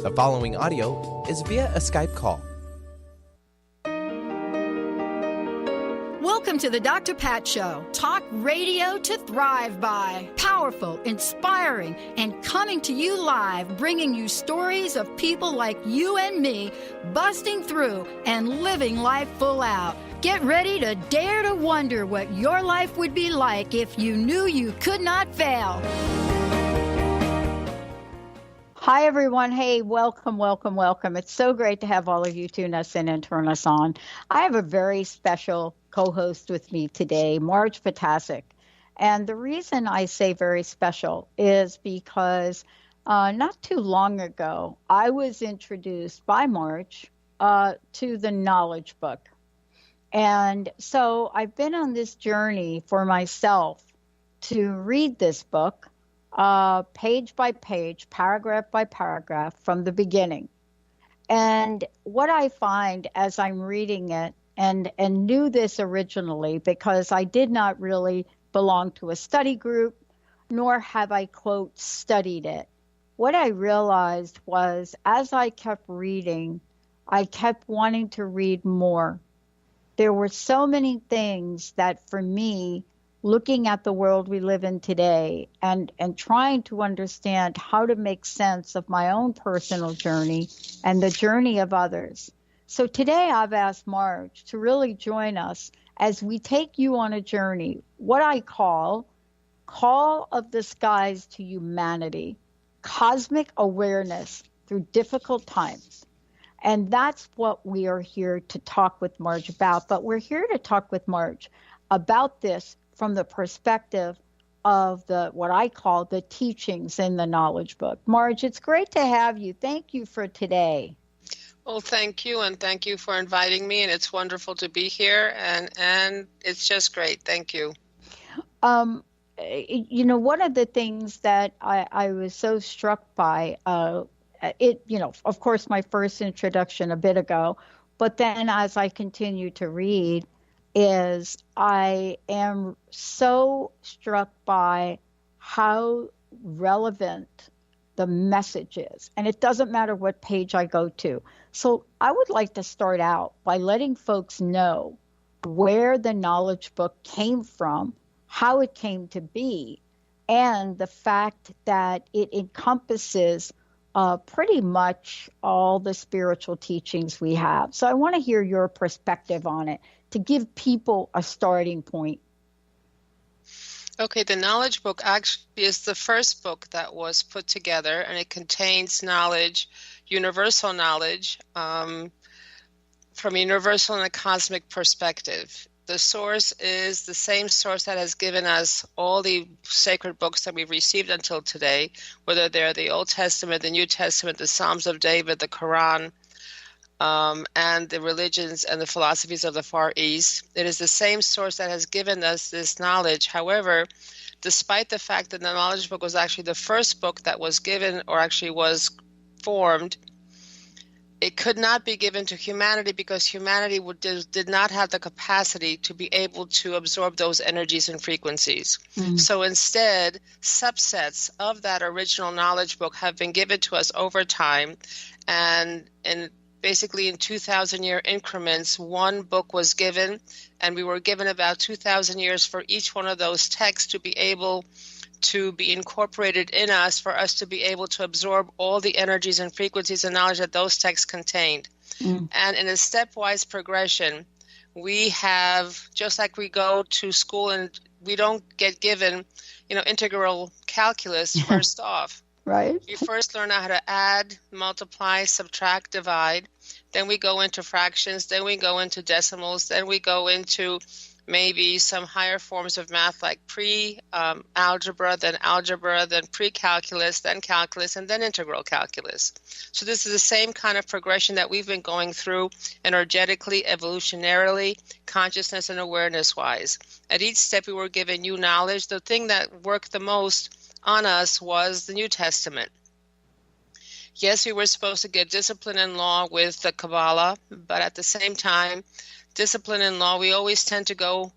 The following audio is via a Skype call. Welcome to the Dr. Pat Show. Talk radio to thrive by. Powerful, inspiring, and coming to you live, bringing you stories of people like you and me busting through and living life full out. Get ready to dare to wonder what your life would be like if you knew you could not fail. Hi, everyone. Hey, welcome. It's so great to have all of you tune us in and turn us on. I have a very special co-host with me today, Marge Potasic. And the reason I say very special is because not too long ago, I was introduced by Marge to the Knowledge Book. And so I've been on this journey for myself to read this book page by page, paragraph by paragraph from the beginning. And what I find as I'm reading it, and knew this originally because I did not really belong to a study group, nor have I, quote, studied it. What I realized was as I kept reading, I kept wanting to read more. There were so many things that for me, looking at the world we live in today and trying to understand how to make sense of my own personal journey and the journey of others. So today I've asked Marge to really join us as we take you on a journey, what I call of the skies to humanity, cosmic awareness through difficult times. And that's what we are here to talk with Marge about. But we're here to talk with Marge about this from the perspective of what I call the teachings in the Knowledge Book. Marge, it's great to have you. Thank you for today. Well, thank you, and thank you for inviting me, and it's wonderful to be here, and it's just great. Thank you. One of the things that I was so struck by, of course, my first introduction a bit ago, but then as I continue to read, is I am so struck by how relevant the message is. And it doesn't matter what page I go to. So I would like to start out by letting folks know where the Knowledge Book came from, how it came to be, and the fact that it encompasses pretty much all the spiritual teachings we have. So I want to hear your perspective on it to give people a starting point. Okay, the Knowledge Book actually is the first book that was put together, and it contains knowledge, universal knowledge, from a universal and a cosmic perspective. The source is the same source that has given us all the sacred books that we've received until today, whether they're the Old Testament, the New Testament, the Psalms of David, the Quran, and the religions and the philosophies of the Far East. It is the same source that has given us this knowledge. However, despite the fact that the Knowledge Book was actually the first book that was given or actually was formed, it could not be given to humanity because humanity did not have the capacity to be able to absorb those energies and frequencies. Mm-hmm. So instead, subsets of that original Knowledge Book have been given to us over time, and basically in 2,000-year increments, one book was given, and we were given about 2,000 years for each one of those texts to be able to be incorporated in us, for us to be able to absorb all the energies and frequencies and knowledge that those texts contained. Mm. And in a stepwise progression, we have, just like we go to school and we don't get given, integral calculus first off. Right. We first learn how to add, multiply, subtract, divide. Then we go into fractions. Then we go into decimals. Then we go into maybe some higher forms of math like pre-algebra, then pre-calculus, then calculus, and then integral calculus. So this is the same kind of progression that we've been going through energetically, evolutionarily, consciousness and awareness-wise. At each step we were given new knowledge. The thing that worked the most on us was the New Testament. Yes, we were supposed to get discipline and law with the Kabbalah, but at the same time, discipline and law, we always tend to go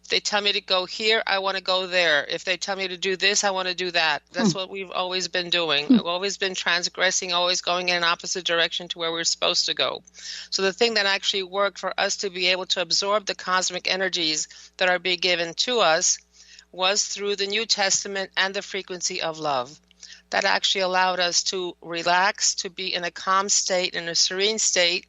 they tell me to go here, I want to go there. If they tell me to do this, I want to do that. That's what we've always been doing. We've always been transgressing, always going in an opposite direction to where we're supposed to go. So the thing that actually worked for us to be able to absorb the cosmic energies that are being given to us was through the New Testament and the frequency of love. That actually allowed us to relax, to be in a calm state, in a serene state,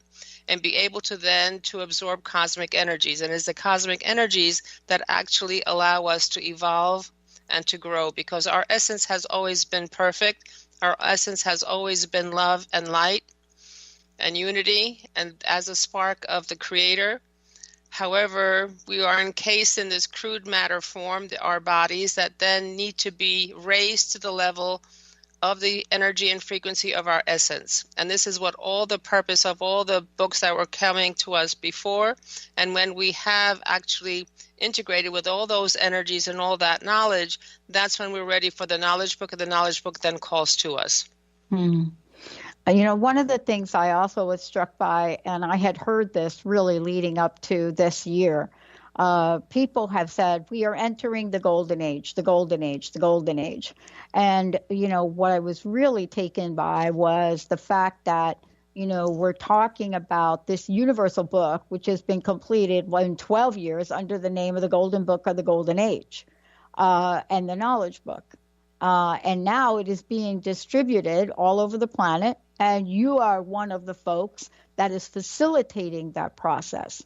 and be able to then to absorb cosmic energies. And it's the cosmic energies that actually allow us to evolve and to grow, because our essence has always been perfect. Our essence has always been love and light and unity, and as a spark of the Creator. However, we are encased in this crude matter form, our bodies, that then need to be raised to the level of the energy and frequency of our essence. And this is what all the purpose of all the books that were coming to us before. And when we have actually integrated with all those energies and all that knowledge, that's when we're ready for the knowledge book, and the knowledge book then calls to us. You know, one of the things I also was struck by, and I had heard this really leading up to this year, people have said, we are entering the golden age, the golden age, the golden age. And, you know, what I was really taken by was the fact that, you know, we're talking about this universal book, which has been completed in 12 years under the name of the Golden Book of the Golden Age, and the Knowledge Book. And now it is being distributed all over the planet. And you are one of the folks that is facilitating that process.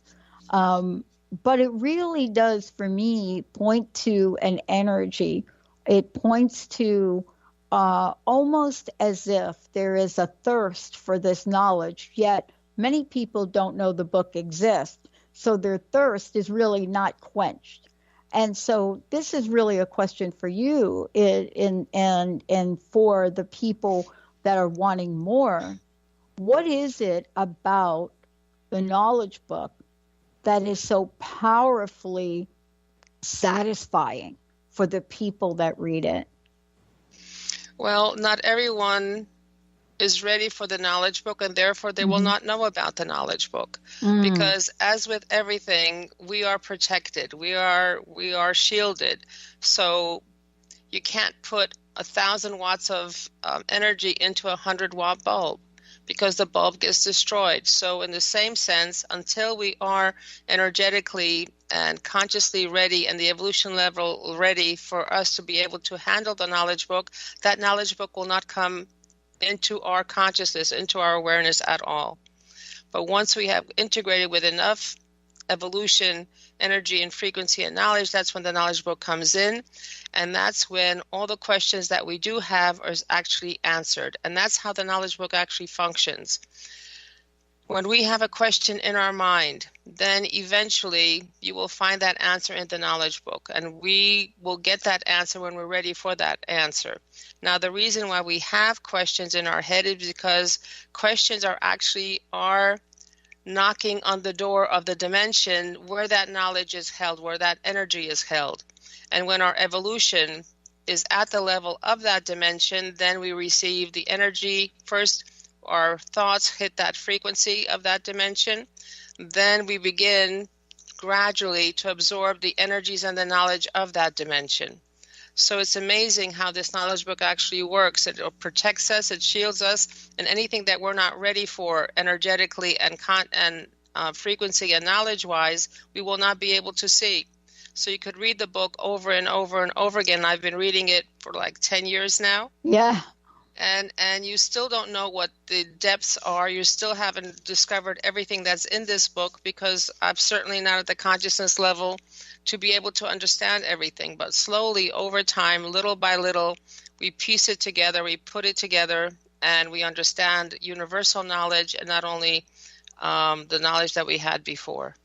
But it really does, for me, point to an energy. It points to almost as if there is a thirst for this knowledge, yet many people don't know the book exists. So their thirst is really not quenched. And so this is really a question for you and for the people that are wanting more. What is it about the knowledge book that is so powerfully satisfying for the people that read it? Well, not everyone is ready for the knowledge book, and therefore they will not know about the knowledge book. Because as with everything, we are protected. We are shielded. So you can't put 1,000 watts of energy into a 100-watt bulb, because the bulb gets destroyed. So in the same sense, until we are energetically and consciously ready and the evolution level ready for us to be able to handle the knowledge book, that knowledge book will not come into our consciousness, into our awareness at all. But once we have integrated with enough evolution, energy, and frequency and knowledge, that's when the knowledge book comes in. And that's when all the questions that we do have are actually answered. And that's how the knowledge book actually functions. When we have a question in our mind, then eventually you will find that answer in the knowledge book. And we will get that answer when we're ready for that answer. Now, the reason why we have questions in our head is because questions are actually our knocking on the door of the dimension where that knowledge is held, where that energy is held. And when our evolution is at the level of that dimension, then we receive the energy. First, our thoughts hit that frequency of that dimension. Then we begin gradually to absorb the energies and the knowledge of that dimension. So it's amazing how this knowledge book actually works. It protects us, it shields us, and anything that we're not ready for energetically and frequency and knowledge-wise, we will not be able to see. So you could read the book over and over and over again. I've been reading it for like 10 years now. Yeah. And you still don't know what the depths are. You still haven't discovered everything that's in this book, because I'm certainly not at the consciousness level to be able to understand everything. But slowly, over time, little by little, we piece it together, we put it together, and we understand universal knowledge, and not only the knowledge that we had before.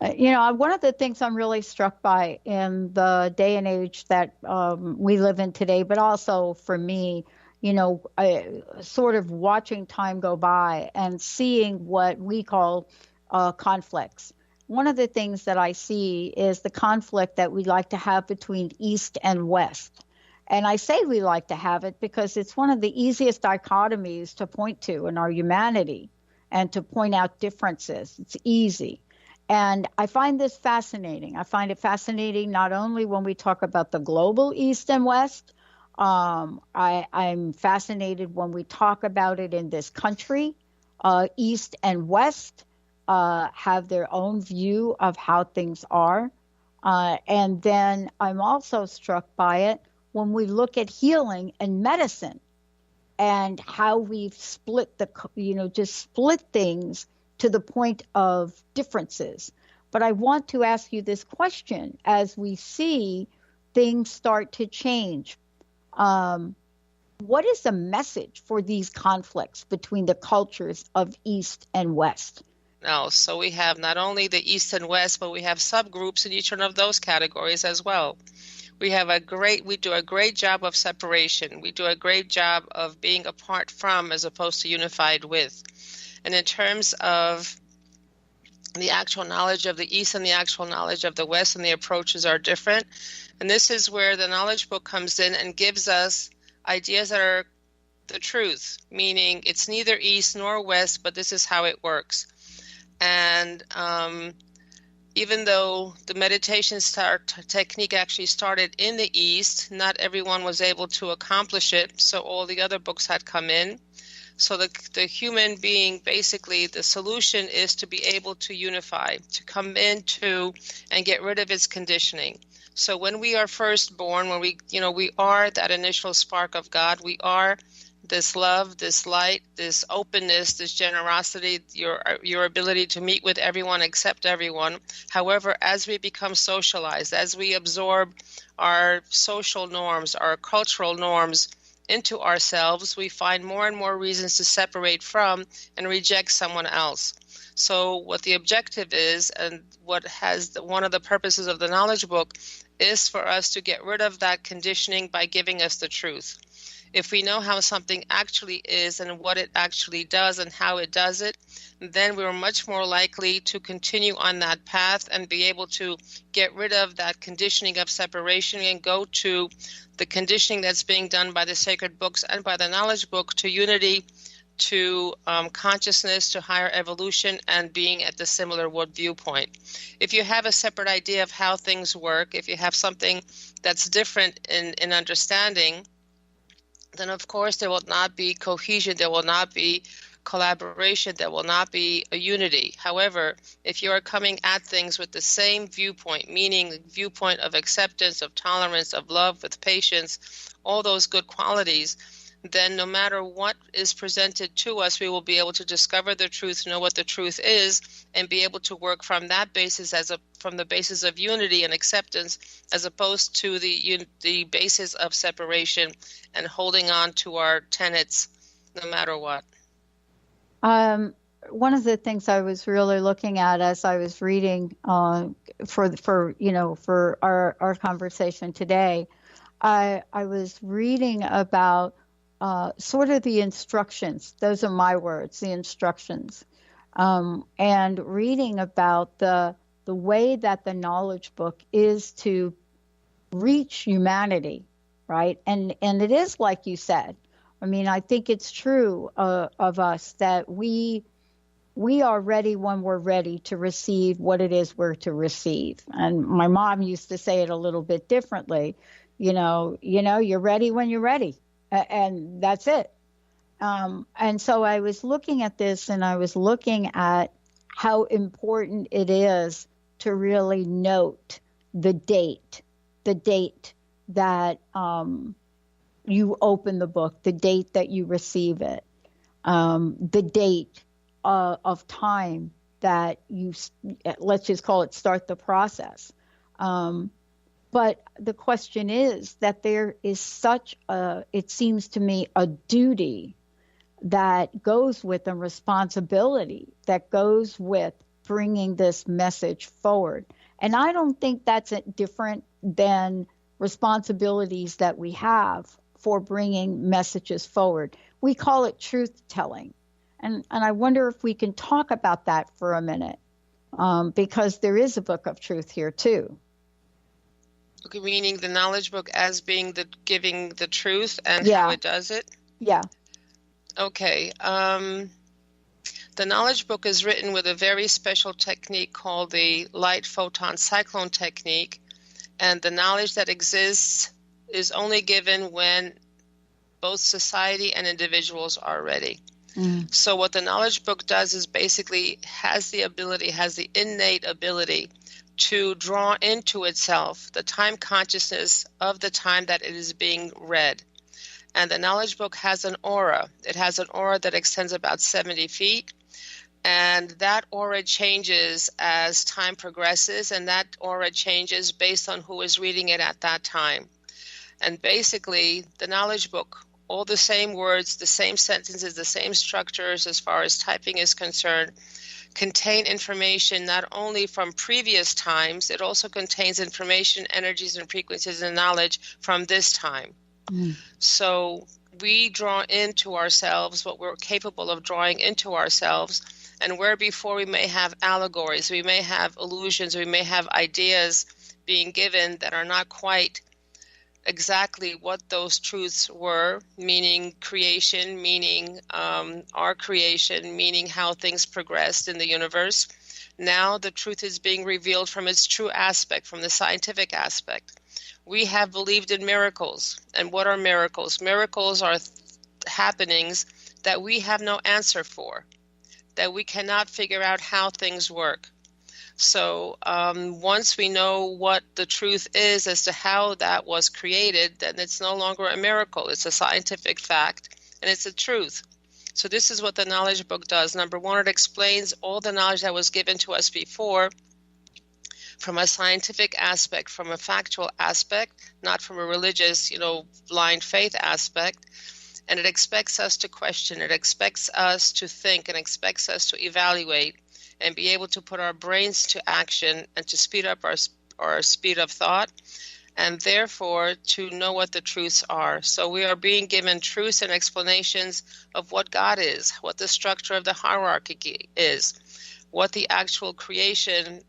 You know, one of the things I'm really struck by in the day and age that we live in today, but also for me, you know, sort of watching time go by and seeing what we call conflicts. One of the things that I see is the conflict that we like to have between East and West. And I say we like to have it because it's one of the easiest dichotomies to point to in our humanity and to point out differences. It's easy. And I find this fascinating. I find it fascinating not only when we talk about the global East and West. I'm fascinated when we talk about it in this country. East and West have their own view of how things are. And then I'm also struck by it when we look at healing and medicine and how we've split just split things to the point of differences. But I want to ask you this question as we see things start to change. What is the message for these conflicts between the cultures of East and West? No, so we have not only the East and West, but we have subgroups in each one of those categories as well. We do a great job of separation. We do a great job of being apart from as opposed to unified with. And in terms of the actual knowledge of the East and the actual knowledge of the West, and the approaches are different. And this is where the knowledge book comes in and gives us ideas that are the truth, meaning it's neither East nor West, but this is how it works. And even though the meditation technique actually started in the East, not everyone was able to accomplish it, so all the other books had come in. So the human being, basically, the solution is to be able to unify, to come into and get rid of its conditioning. So when we are first born, when we are that initial spark of God, we are this love, this light, this openness, this generosity, your ability to meet with everyone, accept everyone. However, as we become socialized, as we absorb our social norms, our cultural norms into ourselves, we find more and more reasons to separate from and reject someone else. So what the objective is, and one of the purposes of the knowledge book, is for us to get rid of that conditioning by giving us the truth. If we know how something actually is and what it actually does and how it does it, then we're much more likely to continue on that path and be able to get rid of that conditioning of separation and go to the conditioning that's being done by the sacred books and by the knowledge book, to unity, to consciousness, to higher evolution, and being at the similar viewpoint. If you have a separate idea of how things work, if you have something that's different in understanding, then of course there will not be cohesion, there will not be collaboration, there will not be a unity. However, if you are coming at things with the same viewpoint, meaning the viewpoint of acceptance, of tolerance, of love, with patience, all those good qualities, then no matter what is presented to us, we will be able to discover the truth, know what the truth is, and be able to work from that basis from the basis of unity and acceptance, as opposed to the basis of separation and holding on to our tenets no matter what. One of the things I was really looking at as I was reading for our conversation today, I was reading about sort of the instructions. Those are my words, the instructions, and reading about the way that the knowledge book is to reach humanity, right? And it is like you said. I mean, I think it's true of us that we are ready when we're ready to receive what it is we're to receive. And my mom used to say it a little bit differently. You're ready when you're ready. And that's it. And so I was looking at this, and I was looking at how important it is to really note the date that you open the book, the date that you receive it, the date of time that you, let's just call it, start the process. But the question is that there is it seems to me, a duty that goes with a responsibility that goes with bringing this message forward. And I don't think that's different than responsibilities that we have for bringing messages forward. We call it truth telling. And I wonder if we can talk about that for a minute, because there is a book of truth here too. Okay, meaning the knowledge book as being giving the truth and how it does it? Yeah. Okay. The knowledge book is written with a very special technique called the light photon cyclone technique, and the knowledge that exists is only given when both society and individuals are ready. So what the knowledge book does is basically has the innate ability to draw into itself the time consciousness of the time that it is being read. And the knowledge book has an aura. It has an aura that extends about 70 feet. And that aura changes as time progresses, and that aura changes based on who is reading it at that time. And basically, the knowledge book, all the same words, the same sentences, the same structures as far as typing is concerned, contain information not only from previous times, it also contains information, energies, and frequencies and knowledge from this time. So we draw into ourselves what we're capable of drawing into ourselves, and where before we may have allegories, we may have illusions, we may have ideas being given that are not quite exactly what those truths were, meaning creation, meaning our creation, meaning how things progressed in the universe. Now the truth is being revealed from its true aspect, from the scientific aspect. We have believed in miracles. And what are miracles? Miracles are happenings that we have no answer for, that we cannot figure out how things work. So once we know what the truth is as to how that was created, then it's no longer a miracle. It's a scientific fact, and it's a truth. So this is what the knowledge book does. Number one, it explains all the knowledge that was given to us before from a scientific aspect, from a factual aspect, not from a religious, blind faith aspect. And it expects us to question. It expects us to think and expects us to evaluate and be able to put our brains to action and to speed up our speed of thought, and therefore to know what the truths are. So we are being given truths and explanations of what God is, what the structure of the hierarchy is, what the actual creation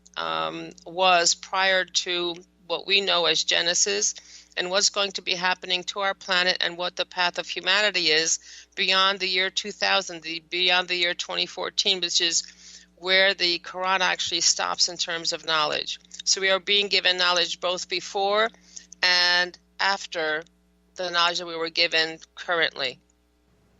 was prior to what we know as Genesis, and what's going to be happening to our planet, and what the path of humanity is beyond the year 2000, beyond the year 2014, which is where the Quran actually stops in terms of knowledge. So we are being given knowledge both before and after the knowledge that we were given currently.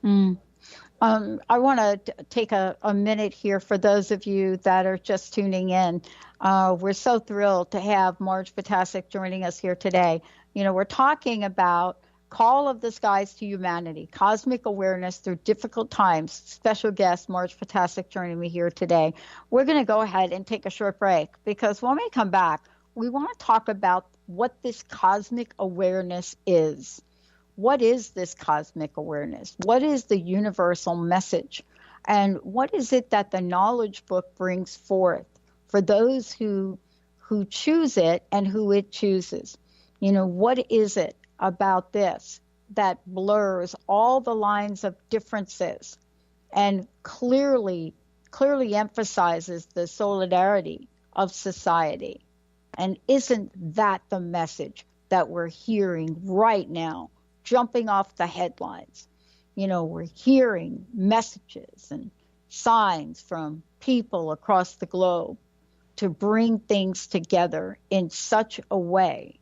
I want to take a minute here for those of you that are just tuning in. We're so thrilled to have Marge Potasic joining us here today. We're talking about Call of the Skies to Humanity, Cosmic Awareness Through Difficult Times. Special guest Marge Potasic joining me here today. We're going to go ahead and take a short break, because when we come back, we want to talk about what this cosmic awareness is. What is this cosmic awareness? What is the universal message? And what is it that the knowledge book brings forth for those who choose it and who it chooses? What is it about this that blurs all the lines of differences and clearly emphasizes the solidarity of society? And isn't that the message that we're hearing right now, jumping off the headlines? We're hearing messages and signs from people across the globe to bring things together in such a way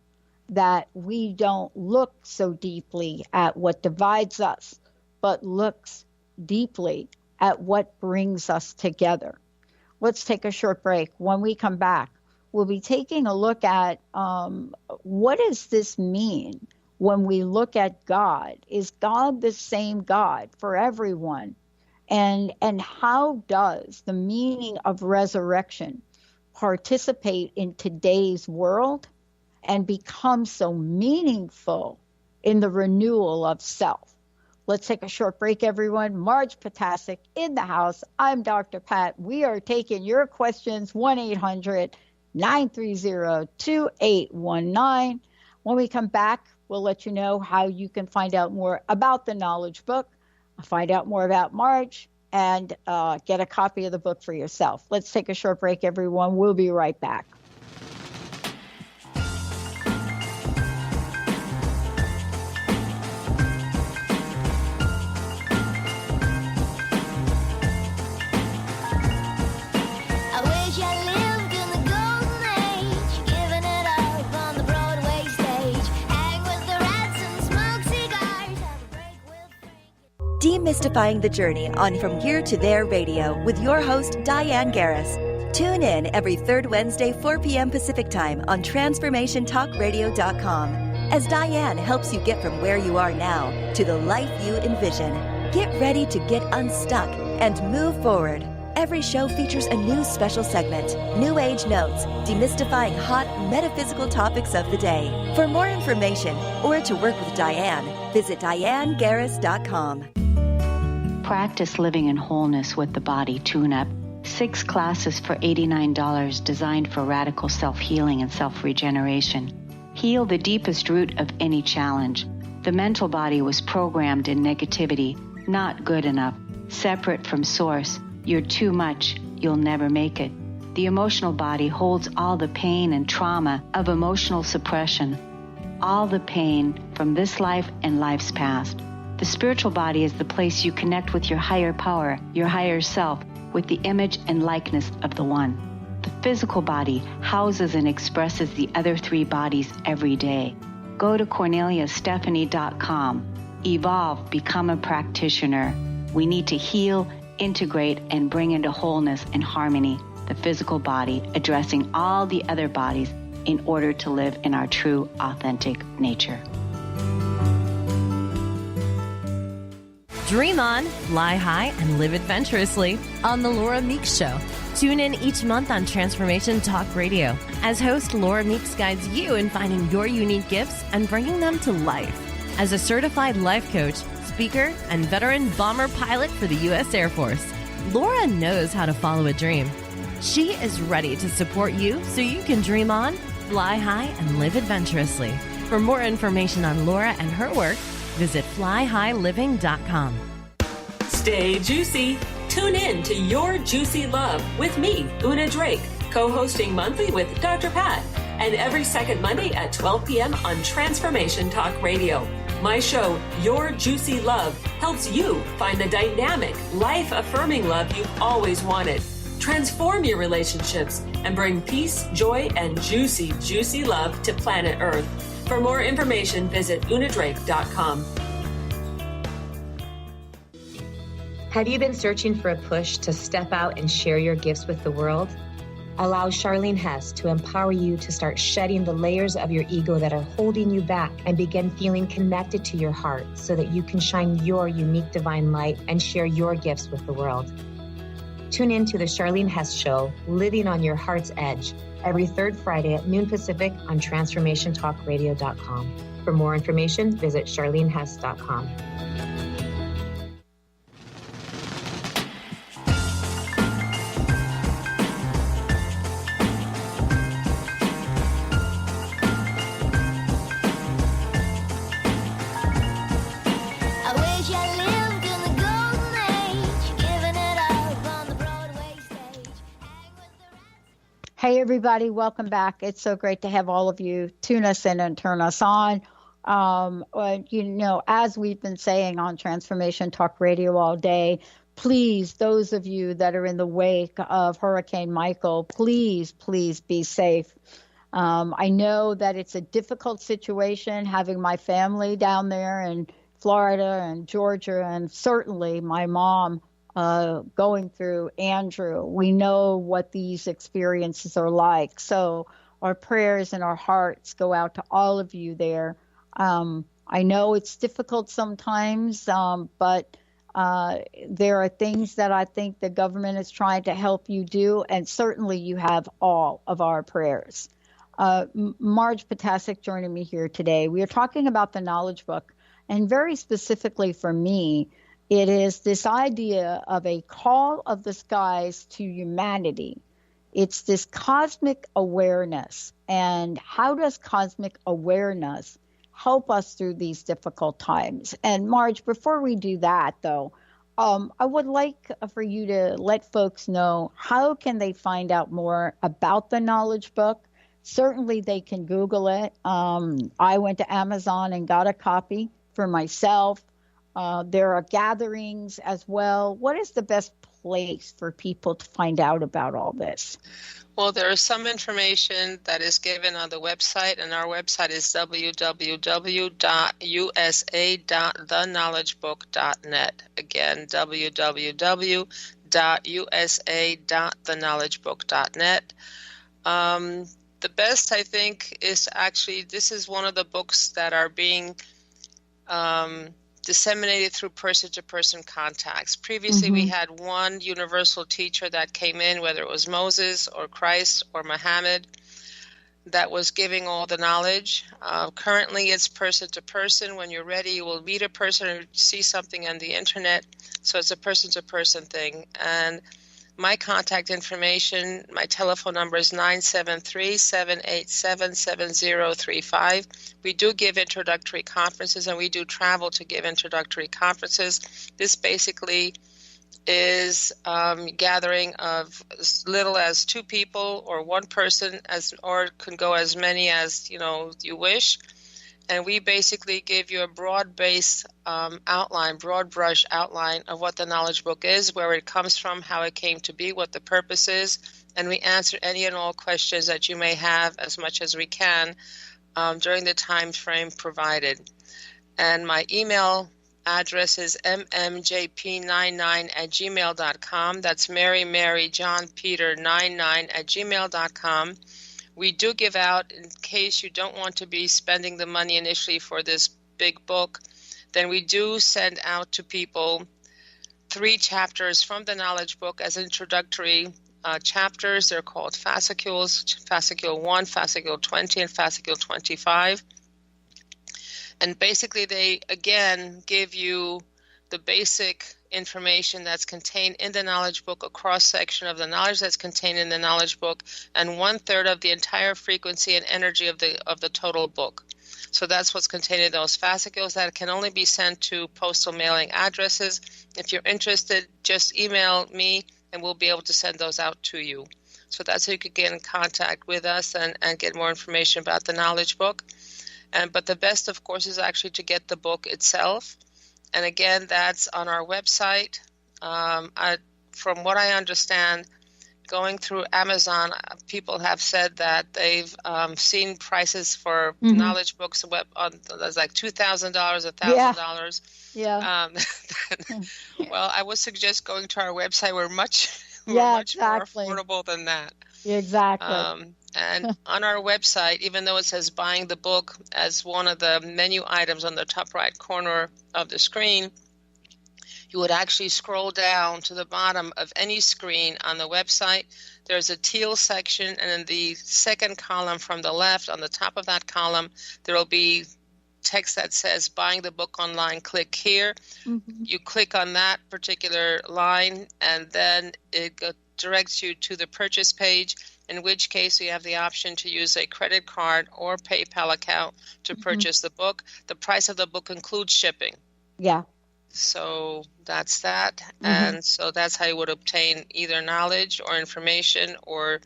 that we don't look so deeply at what divides us, but looks deeply at what brings us together. Let's take a short break. When we come back, we'll be taking a look at what does this mean when we look at God? Is God the same God for everyone? And how does the meaning of resurrection participate in today's world and become so meaningful in the renewal of self? Let's take a short break, everyone. Marge Potasic in the house. I'm Dr. Pat. We are taking your questions, 1-800-930-2819. When we come back, we'll let you know how you can find out more about the knowledge book, find out more about Marge, and get a copy of the book for yourself. Let's take a short break, everyone. We'll be right back. demystifying the journey on From Here to There Radio with your host, Diane Garris. Tune in every third Wednesday, 4 p.m. Pacific Time on TransformationTalkRadio.com as Diane helps you get from where you are now to the life you envision. Get ready to get unstuck and move forward. Every show features a new special segment, New Age Notes, demystifying hot metaphysical topics of the day. For more information or to work with Diane, visit DianeGarris.com. Practice living in wholeness with the body tune-up. 6 classes for $89 designed for radical self-healing and self-regeneration. Heal the deepest root of any challenge. The mental body was programmed in negativity, not good enough, separate from source. You're too much, you'll never make it. The emotional body holds all the pain and trauma of emotional suppression, all the pain from this life and life's past. The spiritual body is the place you connect with your higher power, your higher self, with the image and likeness of the One. The physical body houses and expresses the other 3 bodies every day. Go to CorneliaStephanie.com. Evolve, become a practitioner. We need to heal, integrate, and bring into wholeness and harmony the physical body, addressing all the other bodies in order to live in our true, authentic nature. Dream on, fly high, and live adventurously on The Laura Meeks Show. Tune in each month on Transformation Talk Radio as host Laura Meeks guides you in finding your unique gifts and bringing them to life. As a certified life coach, speaker, and veteran bomber pilot for the U.S. Air Force, Laura knows how to follow a dream. She is ready to support you so you can dream on, fly high, and live adventurously. For more information on Laura and her work, visit flyhighliving.com. Stay juicy. Tune in to Your Juicy Love with me, Una Drake, co-hosting monthly with Dr. Pat, and every second Monday at 12 p.m. on Transformation Talk Radio. My show, Your Juicy Love, helps you find the dynamic, life-affirming love you've always wanted. Transform your relationships and bring peace, joy, and juicy, juicy love to planet Earth. For more information, visit unadrake.com. Have you been searching for a push to step out and share your gifts with the world? Allow Charlene Hess to empower you to start shedding the layers of your ego that are holding you back and begin feeling connected to your heart so that you can shine your unique divine light and share your gifts with the world. Tune in to the Charlene Hess Show, Living on Your Heart's Edge, every third Friday at noon Pacific on TransformationTalkRadio.com. For more information, visit CharleneHess.com. Hey, everybody, welcome back. It's so great to have all of you tune us in and turn us on. As we've been saying on Transformation Talk Radio all day, please, those of you that are in the wake of Hurricane Michael, please be safe. I know that it's a difficult situation having my family down there in Florida and Georgia, and certainly my mom going through Andrew. We know what these experiences are like. So our prayers and our hearts go out to all of you there. I know it's difficult sometimes, but there are things that I think the government is trying to help you do, and certainly you have all of our prayers. Marge Potasic joining me here today. We are talking about the Knowledge Book, and very specifically for me, it is this idea of a call of the skies to humanity. It's this cosmic awareness. And how does cosmic awareness help us through these difficult times? And Marge, before we do that, though, I would like for you to let folks know how can they find out more about the Knowledge Book. Certainly they can Google it. I went to Amazon and got a copy for myself. There are gatherings as well. What is the best place for people to find out about all this? Well, there is some information that is given on the website, and our website is www.usa.theknowledgebook.net. Again, www.usa.theknowledgebook.net. The best, I think, is actually, this is one of the books that are being disseminated through person-to-person contacts. Previously, we had one universal teacher that came in, whether it was Moses or Christ or Muhammad, that was giving all the knowledge. Currently, it's person-to-person. When you're ready, you will meet a person or see something on the internet. So it's a person-to-person thing. And my contact information, my telephone number is 973-787-7035. We do give introductory conferences, and we do travel to give introductory conferences. This basically is gathering of as little as 2 people or 1 person, or can go as many as you wish. And we basically give you a broad-based outline, broad brush outline of what the Knowledge Book is, where it comes from, how it came to be, what the purpose is, and we answer any and all questions that you may have as much as we can during the time frame provided. And my email address is mmjp99@gmail.com. That's Mary John Peter 99@gmail.com. We do give out, in case you don't want to be spending the money initially for this big book, then we do send out to people 3 chapters from the Knowledge Book as introductory chapters. They're called fascicules, fascicule 1, fascicule 20, and fascicule 25. And basically they, again, give you the basic information that's contained in the Knowledge Book, a cross-section of the knowledge that's contained in the Knowledge Book, and 1/3 of the entire frequency and energy of the total book. So that's what's contained in those fascicules that can only be sent to postal mailing addresses. If you're interested, just email me and we'll be able to send those out to you. So that's how you could get in contact with us and get more information about the Knowledge Book. But the best, of course, is actually to get the book itself. And again, that's on our website. From what I understand, going through Amazon, people have said that they've seen prices for Knowledge Books that's like $2,000, $1,000. Yeah. Well, I would suggest going to our website. We're much more affordable than that. Exactly. And on our website, even though it says buying the book as one of the menu items on the top right corner of the screen, you would actually scroll down to the bottom of any screen on the website. There's a teal section, and in the second column from the left, on the top of that column, there will be text that says buying the book online, click here. You click on that particular line, and then it directs you to the purchase page, in which case you have the option to use a credit card or PayPal account to purchase the book. The price of the book includes shipping. Yeah. So that's that. And so that's how you would obtain either knowledge or information or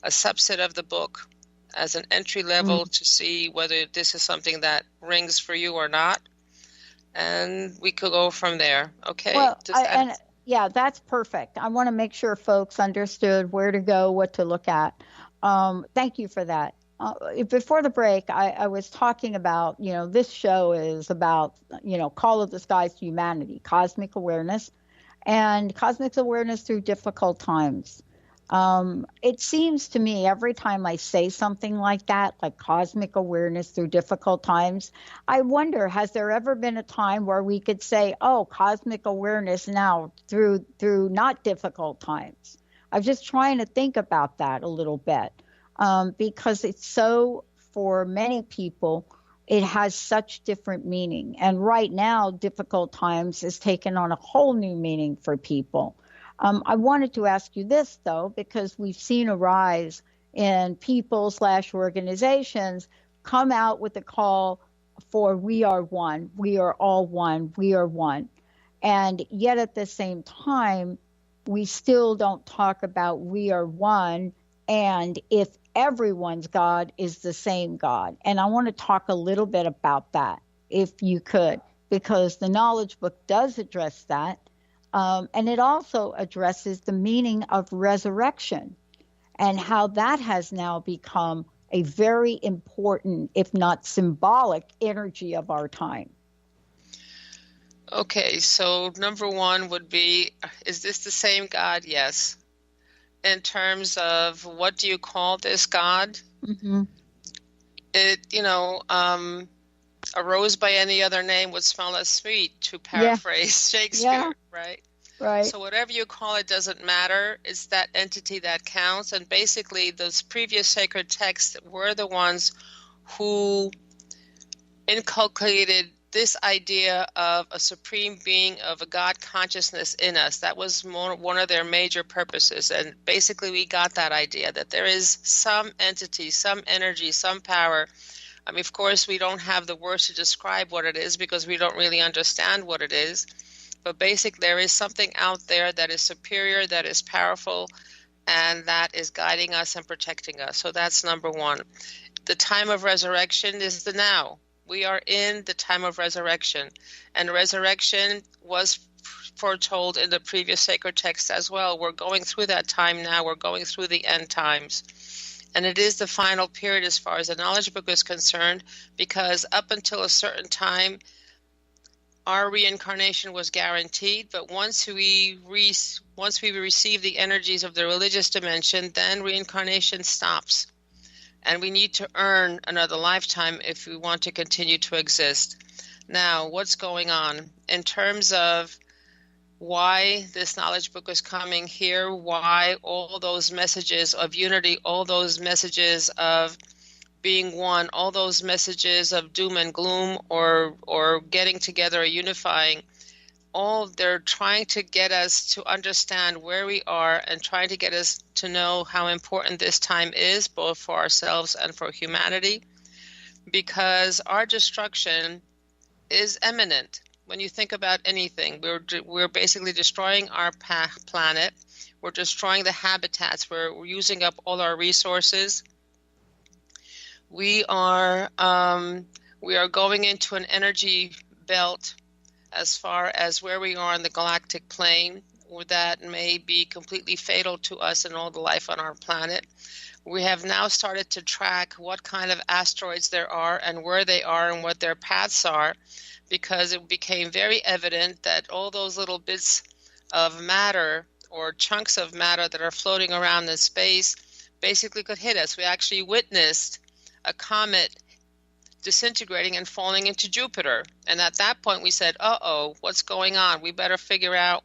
a subset of the book as an entry level to see whether this is something that rings for you or not. And we could go from there. Okay. Well, yeah, that's perfect. I want to make sure folks understood where to go, what to look at. Thank you for that. Before the break, I was talking about, this show is about, Call of the Skies to Humanity, cosmic awareness, and cosmic awareness through difficult times. It seems to me every time I say something like that, like cosmic awareness through difficult times, I wonder, has there ever been a time where we could say, oh, cosmic awareness now through not difficult times? I'm just trying to think about that a little bit, because it's so, for many people, it has such different meaning. And right now, difficult times is taken on a whole new meaning for people. I wanted to ask you this, though, because we've seen a rise in people/organizations come out with a call for we are one, we are all one, we are one. And yet at the same time, we still don't talk about we are one, and if everyone's God is the same God. And I want to talk a little bit about that, if you could, because the Knowledge Book does address that. And it also addresses the meaning of resurrection and how that has now become a very important, if not symbolic, energy of our time. Okay, so number one would be, is this the same God? Yes. In terms of what do you call this God? Mm-hmm. It, a rose by any other name would smell as sweet, to paraphrase Shakespeare, right? Right. So whatever you call it doesn't matter. It's that entity that counts. And basically, those previous sacred texts were the ones who inculcated this idea of a supreme being, of a God consciousness in us. That was one of their major purposes. And basically, we got that idea that there is some entity, some energy, some power. I mean, of course, we don't have the words to describe what it is because we don't really understand what it is. But basically, there is something out there that is superior, that is powerful, and that is guiding us and protecting us. So that's number one. The time of resurrection is the now. We are in the time of resurrection. And resurrection was foretold in the previous sacred text as well. We're going through that time now. We're going through the end times. And it is the final period as far as the knowledge book is concerned, because up until a certain time, our reincarnation was guaranteed. But once we receive the energies of the religious dimension, then reincarnation stops. And we need to earn another lifetime if we want to continue to exist. Now, what's going on in terms of why this knowledge book is coming here, why all those messages of unity, all those messages of being one, all those messages of doom and gloom or getting together or unifying, all they're trying to get us to understand where we are and trying to get us to know how important this time is, both for ourselves and for humanity, because our destruction is imminent. When you think about anything, we're basically destroying our planet. We're destroying the habitats. We're using up all our resources. We are going into an energy belt as far as where we are on the galactic plane that may be completely fatal to us and all the life on our planet. We have now started to track what kind of asteroids there are and where they are and what their paths are, because it became very evident that all those little bits of matter or chunks of matter that are floating around in space basically could hit us. We actually witnessed a comet disintegrating and falling into Jupiter. And at that point we said, uh-oh, what's going on? We better figure out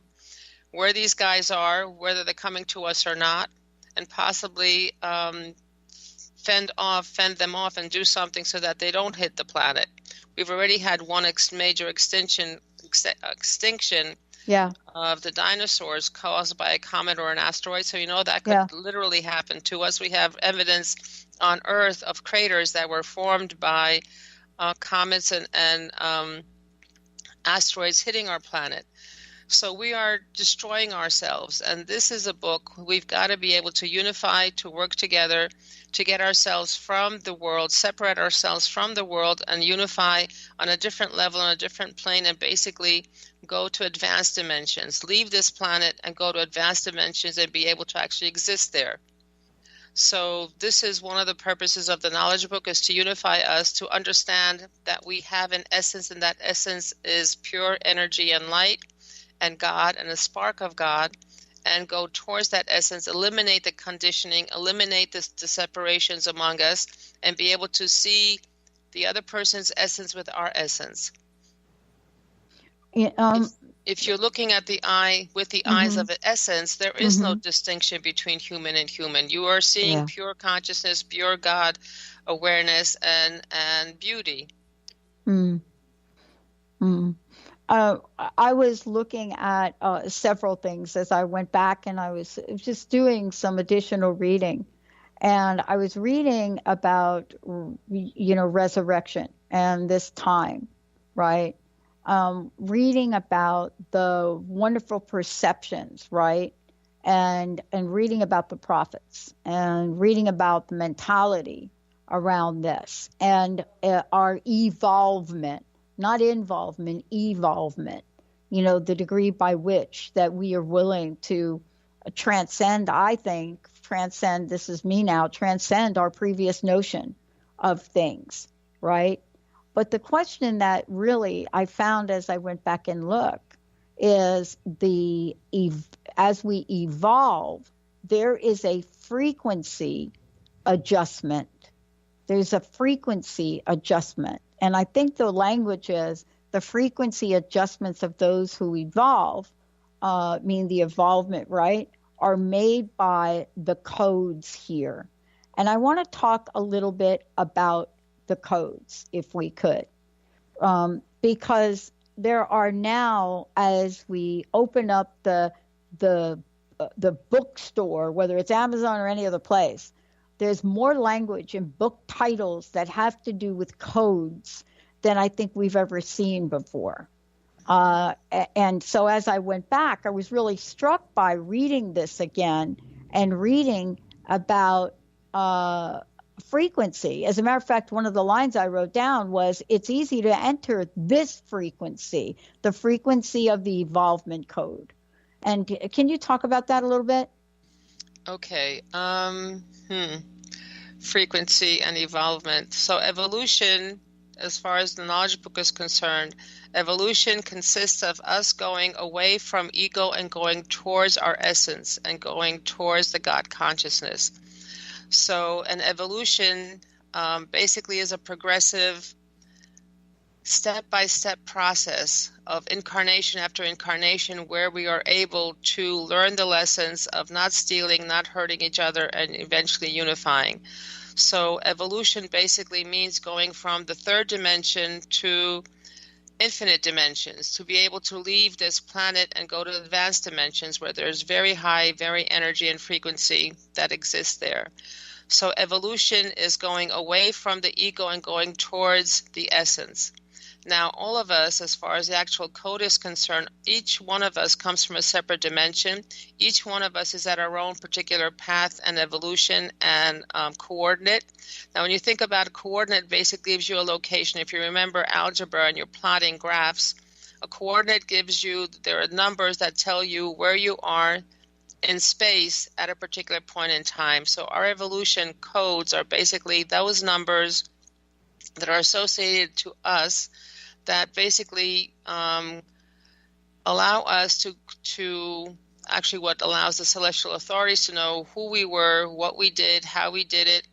where these guys are, whether they're coming to us or not, and possibly fend them off and do something so that they don't hit the planet. We've already had one major extinction of the dinosaurs caused by a comet or an asteroid. So, that could literally happen to us. We have evidence on Earth of craters that were formed by comets and asteroids hitting our planet. So we are destroying ourselves. And this is a book we've got to be able to unify, to work together, to get ourselves from the world, separate ourselves from the world and unify on a different level, on a different plane, and basically go to advanced dimensions. Leave this planet and go to advanced dimensions and be able to actually exist there. So this is one of the purposes of the knowledge book, is to unify us, to understand that we have an essence, and that essence is pure energy and light and God and a spark of God, and go towards that essence, eliminate the conditioning, eliminate the separations among us, and be able to see the other person's essence with our essence. If you're looking at the eye with the eyes of an essence, there is no distinction between human and human. You are seeing pure consciousness, pure God awareness, and beauty. I was looking at several things as I went back, and I was just doing some additional reading. And I was reading about, resurrection and this time, right? Reading about the wonderful perceptions, right? And reading about the prophets, and reading about the mentality around this, and our evolvement. Not involvement, evolvement, the degree by which that we are willing to transcend, this is me now, transcend our previous notion of things, right? But the question that really I found as I went back and looked is as we evolve, there is a frequency adjustment. There's a frequency adjustment. And I think the language is the frequency adjustments of those who evolve, mean the evolvement, right, are made by the codes here. And I want to talk a little bit about the codes, if we could, because there are now, as we open up the bookstore, whether it's Amazon or any other place, there's more language in book titles that have to do with codes than I think we've ever seen before. And so as I went back, I was really struck by reading this again and reading about frequency. As a matter of fact, one of the lines I wrote down was, it's easy to enter this frequency, the frequency of the evolvement code. And can you talk about that a little bit? Okay. Frequency and evolvement. So evolution, as far as the knowledge book is concerned, evolution consists of us going away from ego and going towards our essence and going towards the God consciousness. So an evolution basically is a progressive step-by-step process of incarnation after incarnation where we are able to learn the lessons of not stealing, not hurting each other, and eventually unifying. So evolution basically means going from the third dimension to infinite dimensions, to be able to leave this planet and go to advanced dimensions where there's very high, very energy and frequency that exists there. So evolution is going away from the ego and going towards the essence. Now, all of us, as far as the actual code is concerned, each one of us comes from a separate dimension. Each one of us is at our own particular path and evolution and coordinate. Now, when you think about a coordinate, basically gives you a location. If you remember algebra and you're plotting graphs, a coordinate gives you, there are numbers that tell you where you are in space at a particular point in time. So our evolution codes are basically those numbers that are associated to us that basically allow us to actually what allows the celestial authorities to know who we were, what we did, how we did it,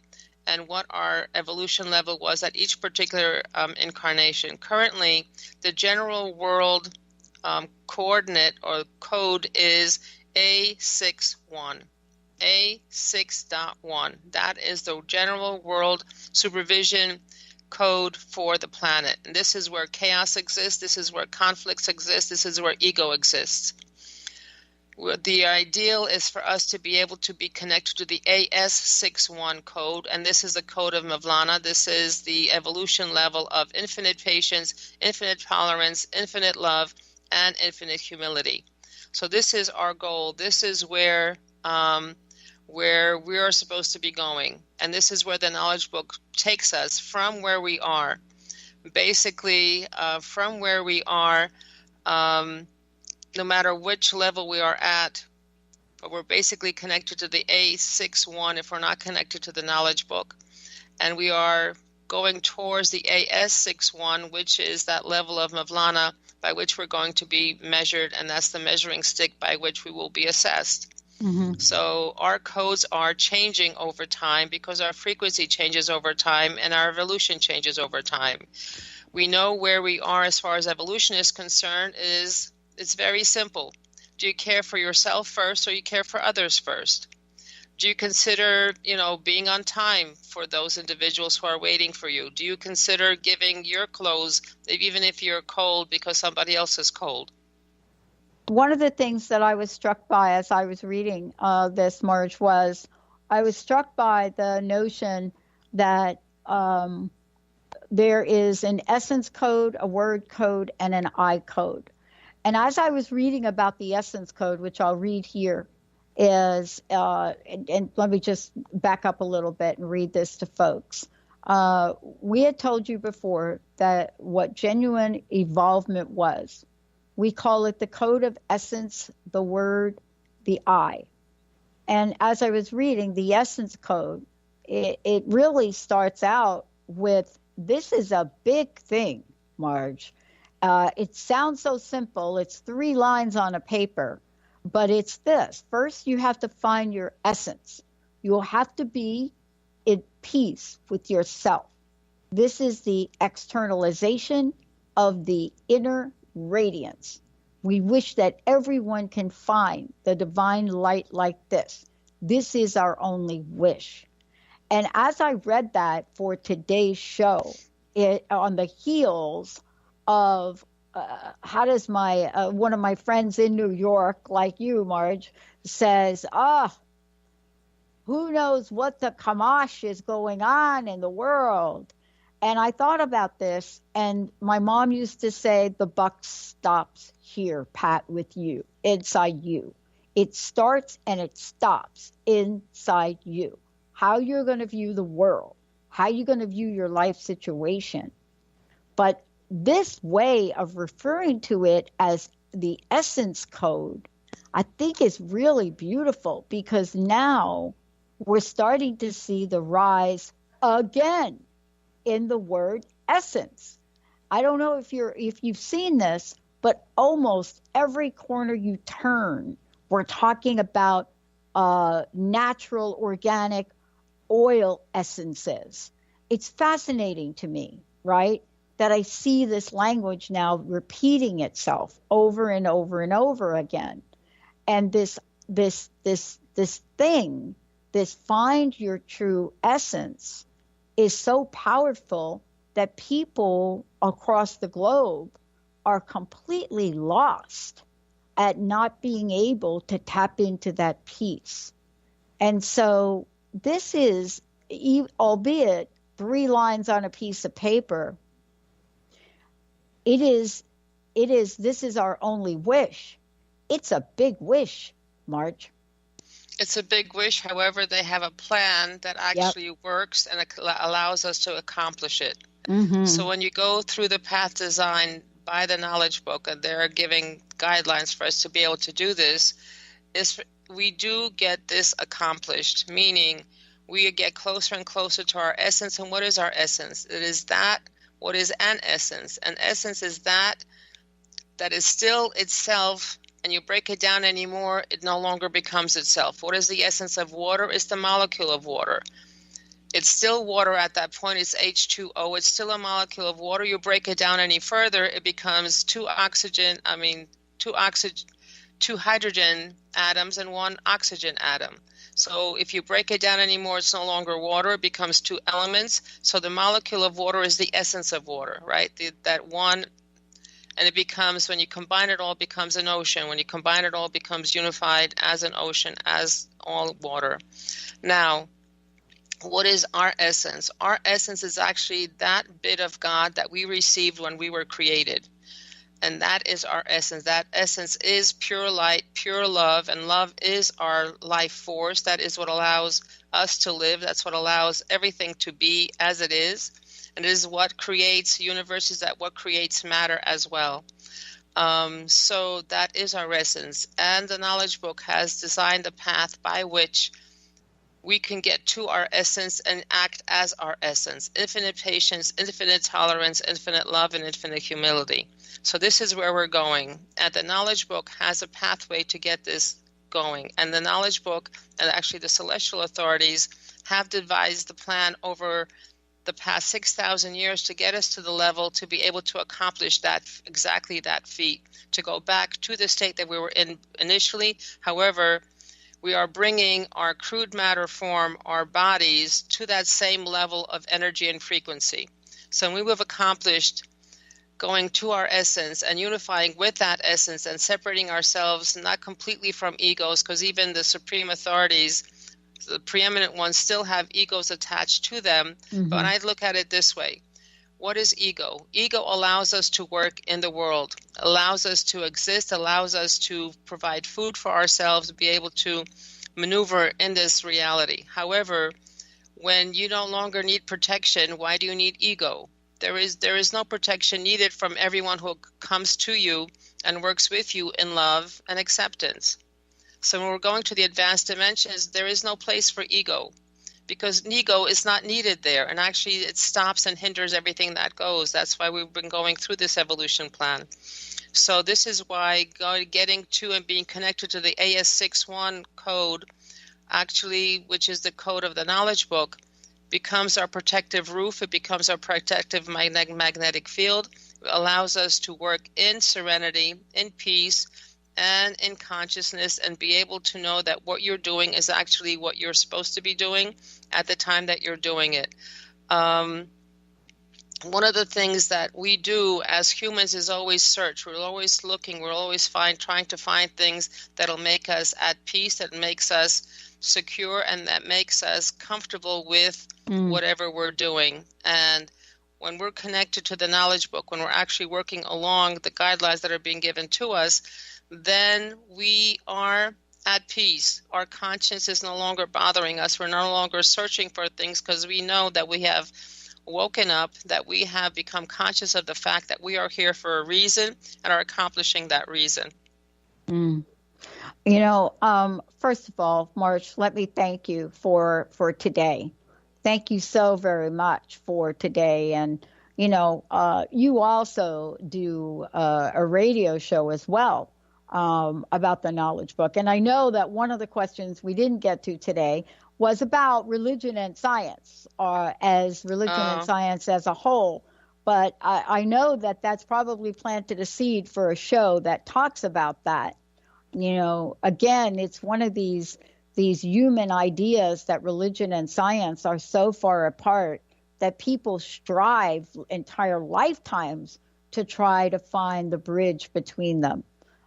and what our evolution level was at each particular incarnation. Currently, the general world coordinate or code is A61. A6.1. That is the general world supervision code for the planet. And this is where chaos exists. This is where conflicts exist. This is where ego exists. The ideal is for us to be able to be connected to the AS61 code, and this is the code of Mavlana. This is the evolution level of infinite patience, infinite tolerance, infinite love, and infinite humility. So this is our goal. This is where we are supposed to be going. And this is where the knowledge book takes us from where we are. Basically, from where we are, no matter which level we are at, but we're basically connected to the A61 if we're not connected to the knowledge book. And we are going towards the AS61, which is that level of Mavlana by which we're going to be measured, and that's the measuring stick by which we will be assessed. Mm-hmm. So our codes are changing over time because our frequency changes over time and our evolution changes over time. We know where we are as far as evolution is concerned it's very simple. Do you care for yourself first or you care for others first? Do you consider, being on time for those individuals who are waiting for you? Do you consider giving your clothes, even if you're cold, because somebody else is cold? One of the things that I was struck by as I was reading this, Marge, was I was struck by the notion that there is an essence code, a word code, and an I code. And as I was reading about the essence code, which I'll read here, is, and let me just back up a little bit and read this to folks. We had told you before that what genuine evolvement was We call it the code of essence, the word, the I. And as I was reading the essence code, it really starts out with, this is a big thing, Marge. It sounds so simple. It's 3 lines on a paper, but it's this. First, you have to find your essence. You'll have to be in peace with yourself. This is the externalization of the inner radiance. We wish that everyone can find the divine light like this. This is our only wish. And as I read that for today's show, on the heels of how does my one of my friends in New York, like you, Marge, says, who knows what the kamash is going on in the world? And I thought about this, and my mom used to say, the buck stops here, Pat, with you, inside you. It starts and it stops inside you. How you're going to view the world, how you're going to view your life situation. But this way of referring to it as the essence code, I think is really beautiful, because now we're starting to see the rise again in the word essence. I don't know if you've seen this, but almost every corner you turn, we're talking about natural, organic oil essences. It's fascinating to me, right? That I see this language now repeating itself over and over and over again. And this thing, this find your true essence, is so powerful that people across the globe are completely lost at not being able to tap into that peace. And so this is, albeit 3 lines on a piece of paper, this is our only wish. It's a big wish, Marge. It's a big wish. However, they have a plan that actually works and allows us to accomplish it. Mm-hmm. So when you go through the path designed by the Knowledge Book, and they're giving guidelines for us to be able to do this, we do get this accomplished, meaning we get closer and closer to our essence. And what is our essence? It is that, what is an essence? An essence is that is still itself, and you break it down anymore, it no longer becomes itself. What is the essence of water? It's the molecule of water. It's still water at that point. It's H2O. It's still a molecule of water. You break it down any further, it becomes 2 hydrogen atoms and 1 oxygen atom. So if you break it down anymore, it's no longer water. It becomes 2 elements. So the molecule of water is the essence of water, right? That one. And it becomes, when you combine it all, becomes an ocean. When you combine it all, it becomes unified as an ocean, as all water. Now, what is our essence? Our essence is actually that bit of God that we received when we were created. And that is our essence. That essence is pure light, pure love, and love is our life force. That is what allows us to live. That's what allows everything to be as it is. And it is what creates universes, that what creates matter as well. So that is our essence. And the Knowledge Book has designed a path by which we can get to our essence and act as our essence. Infinite patience, infinite tolerance, infinite love, and infinite humility. So this is where we're going. And the Knowledge Book has a pathway to get this going. And the Knowledge Book, and actually the celestial authorities, have devised the plan over the past 6,000 years to get us to the level to be able to accomplish that, exactly that feat, to go back to the state that we were in initially. However, we are bringing our crude matter form, our bodies, to that same level of energy and frequency. So we have accomplished going to our essence and unifying with that essence and separating ourselves, not completely from egos, because even the supreme authorities, the preeminent ones, still have egos attached to them. Mm-hmm. But I look at it this way. What is ego? Ego allows us to work in the world, allows us to exist, allows us to provide food for ourselves, be able to maneuver in this reality. However, when you no longer need protection, why do you need ego? There is no protection needed from everyone who comes to you and works with you in love and acceptance. So when we're going to the advanced dimensions, there is no place for ego, because ego is not needed there. And actually, it stops and hinders everything that goes. That's why we've been going through this evolution plan. So this is why getting to and being connected to the AS61 code, actually, which is the code of the knowledge book, becomes our protective roof. It becomes our protective magnetic field. It allows us to work in serenity, in peace, and in consciousness, and be able to know that what you're doing is actually what you're supposed to be doing at the time that you're doing it. One of the things that we do as humans is always search. We're always looking. We're always trying to find things that'll make us at peace, that makes us secure, and that makes us comfortable with whatever we're doing. And when we're connected to the knowledge book, when we're actually working along the guidelines that are being given to us, then we are at peace. Our conscience is no longer bothering us. We're no longer searching for things, because we know that we have woken up, that we have become conscious of the fact that we are here for a reason and are accomplishing that reason. First of all, March, let me thank you for today. Thank you so very much for today. And, you also do a radio show as well about the knowledge book. And I know that one of the questions we didn't get to today was about religion and science, as religion and science as a whole. But I know that that's probably planted a seed for a show that talks about that. Again, it's one of these human ideas that religion and science are so far apart that people strive entire lifetimes to try to find the bridge between them.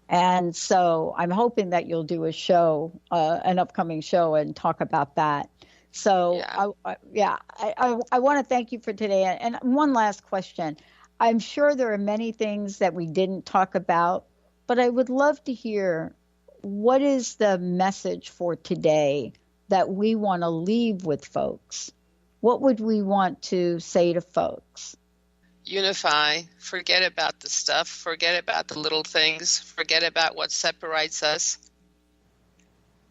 And so I'm hoping that you'll do a show, an upcoming show, and talk about that. So, I want to thank you for today. And one last question. I'm sure there are many things that we didn't talk about, but I would love to hear, what is the message for today that we want to leave with folks? What would we want to say to folks? Unify. Forget about the stuff. Forget about the little things. Forget about what separates us.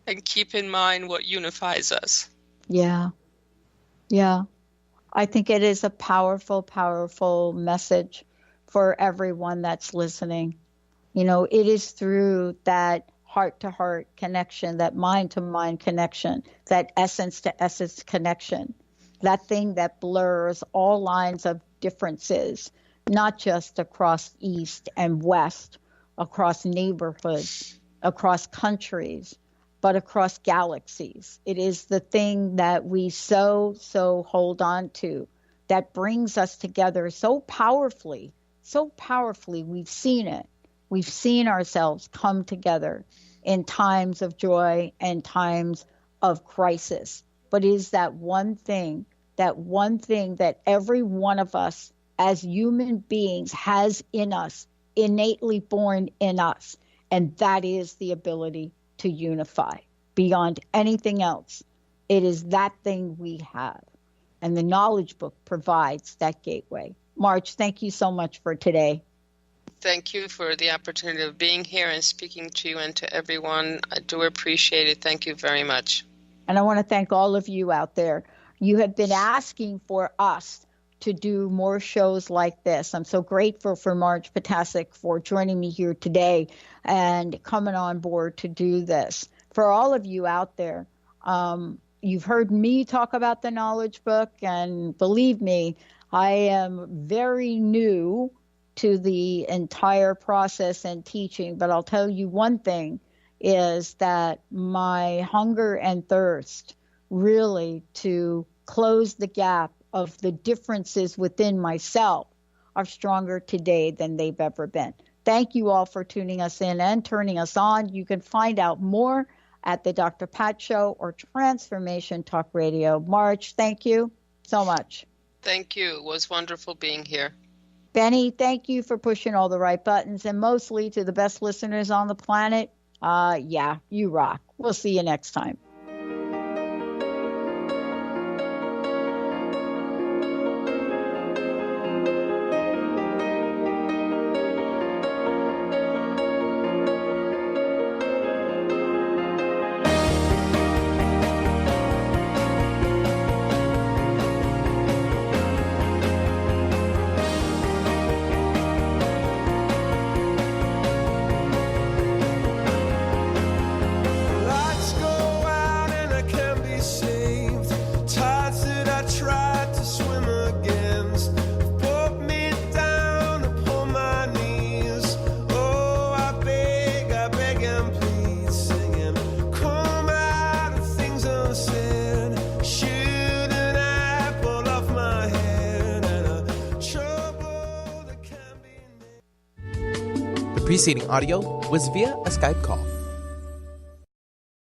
And keep in mind what unifies us. Yeah. I think it is a powerful, powerful message for everyone that's listening. It is through that heart-to-heart connection, that mind-to-mind connection, that essence-to-essence connection, that thing that blurs all lines of differences, not just across East and West, across neighborhoods, across countries, but across galaxies. It is the thing that we so hold on to, that brings us together so powerfully. We've seen it. We've seen ourselves come together in times of joy and times of crisis. But is that one thing that every one of us as human beings has in us, innately born in us, and that is the ability to unify beyond anything else. It is that thing we have, and the knowledge book provides that gateway. March, thank you so much for today. Thank you for the opportunity of being here and speaking to you and to everyone. I do appreciate it. Thank you very much. And I want to thank all of you out there. You have been asking for us to do more shows like this. I'm so grateful for Marge Potasic for joining me here today and coming on board to do this. For all of you out there, you've heard me talk about the knowledge book, and believe me, I am very new to the entire process and teaching, but I'll tell you one thing is that my hunger and thirst really to close the gap of the differences within myself are stronger today than they've ever been. Thank you all for tuning us in and turning us on. You can find out more at the Dr. Pat Show or Transformation Talk Radio. Marge, thank you so much. Thank you. It was wonderful being here. Benny, thank you for pushing all the right buttons, and mostly to the best listeners on the planet. You rock. We'll see you next time. Preceding audio was via a Skype call.